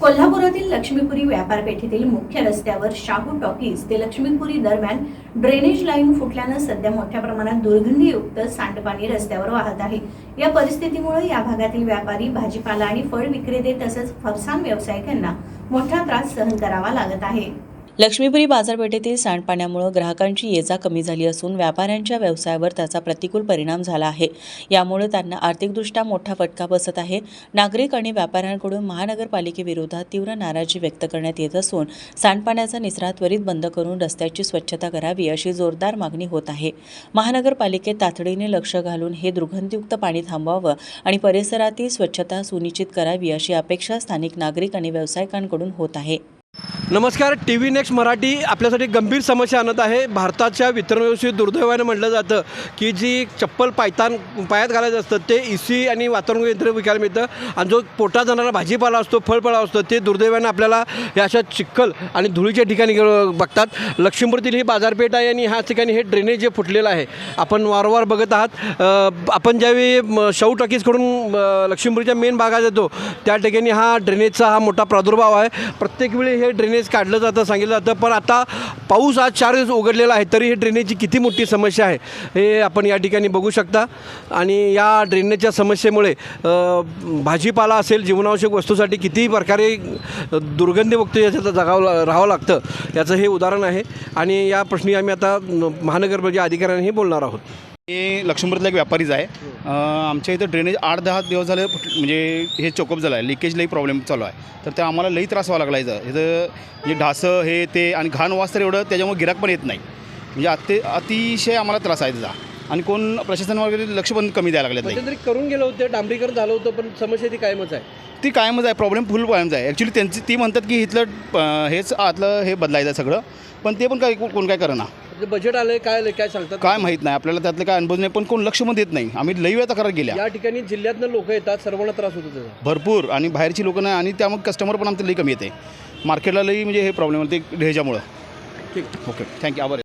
कोल्हापुरातील लक्ष्मीपुरी व्यापारपेठेतील मुख्य रस्त्यावर शाहू टॉकीज ते लक्ष्मीपुरी दरम्यान ड्रेनेज लाईन फुटल्यानं सध्या मोठ्या प्रमाणात दुर्गंधीयुक्त सांडपाणी रस्त्यावर वाहत आहे। या परिस्थितीमुळे या भागातील व्यापारी, भाजीपाला आणि फळ विक्रेते तसेच फरसाण व्यावसायिकांना मोठा त्रास सहन करावा लागत आहे। लक्ष्मीपुरी बाजारपेठेतील सांडपाण्यामुळे ग्राहकांची ये-जा कमी झाली असून व्यापाऱ्यांच्या व्यवसायावर त्याचा प्रतिकूल परिणाम झाला आहे। यामुळे त्यांना आर्थिकदृष्ट्या मोठा फटका बसत आहे। नागरिक आणि व्यापाऱ्यांकडून महानगरपालिकेविरोधात तीव्र नाराजी व्यक्त करण्यात येत असून सांडपाण्याचा निचरा त्वरित बंद करून रस्त्याची स्वच्छता करावी अशी जोरदार मागणी होत आहे। महानगरपालिकेत तातडीने लक्ष घालून हे दुर्गंधीयुक्त पाणी थांबवावं आणि परिसरातील स्वच्छता सुनिश्चित करावी अशी अपेक्षा स्थानिक नागरिक आणि व्यावसायिकांकडून होत आहे। नमस्कार, TV नेक्स्ट मराठी आपल्यासाठी गंभीर समस्या आणत आहे। भारताच्या वितरण व्यवस्थेत दुर्दैवाने म्हटलं जातं की जी चप्पल पायात घालायचं असतं ते EC आणि वातावरण यंत्र विकायला मिळतं आणि जो पोटात जाणारा भाजीपाला असतो, फळफळा असतो ते दुर्दैवाने आपल्याला या अशा चिखल आणि धुळीच्या ठिकाणी बघतात। लक्ष्मीपुरातील ही बाजारपेठ आहे आणि ह्या ठिकाणी हे ड्रेनेज जे फुटलेलं आहे आपण वारंवार बघत आहात। आपण ज्यावेळी शाहू टॉकीजकडून लक्ष्मीपुरीच्या मेन भागात येतो त्या ठिकाणी हा ड्रेनेजचा हा मोठा प्रादुर्भाव आहे। प्रत्येक वेळी हे ड्रेनेज काढलं जातं, सांगितलं जातं, पण आता पाऊस आज 4 दिवस उघडलेला आहे तरी हे ड्रेनेजची किती मोठी समस्या आहे हे आपण या ठिकाणी बघू शकता। आणि या ड्रेनेजच्या समस्येमुळे भाजीपाला असेल, जीवनावश्यक वस्तूसाठी किती प्रकारे दुर्गंधी बघतो याच्यात राहावं लागतं याचं हे उदाहरण आहे। आणि या प्रश्नी आम्ही आता महानगरपालिका अधिकाऱ्यांनी बोलणार आहोत। हे लक्ष्मीपुरातला एक व्यापारीच आहे। आमच्या इथं ड्रेनेज 8-10 दिवस झाले म्हणजे हे चोकअप झालं आहे, लिकेज लई प्रॉब्लेम चालू आहे। तर ते आम्हाला लई त्रास व्हावा लागला इथं म्हणजे ढासं हे ते आणि घाण वास तर एवढं त्याच्यामुळे गिराक पण येत नाही, म्हणजे अतिशय आम्हाला त्रास आहे त्याचा। आणि कोण प्रशासन वगैरे लक्ष पण कमी द्यायला लागले तरी करून गेलं होतं, डांबरीकरण झालं होतं, पण समस्या ती कायमच आहे। ती कायमच आहे, प्रॉब्लेम फुल कायमच आहे। ॲक्च्युली ती म्हणतात की इथलं हेच आतलं हे बदलायचं सगळं, पण ते पण कोण काय करणार। बजेट आलं काय सांगतात काय माहीत नाही आपल्याला, त्यातलं काय अनुभव नाही, पण कोण लक्ष पण देत नाही। आम्ही लई वेळा तक्रार केल्या। या ठिकाणी जिल्ह्यातनं लोक येतात, सर्वांना त्रास होतो त्याचा भरपूर, आणि बाहेरची लोकं नाही, आणि त्यामुळे कस्टमर पण आमचं लई कमी येते मार्केटला, लई म्हणजे हे प्रॉब्लेम होते ह्याच्यामुळं। ठीक, ओके, थँक्यू, आभार।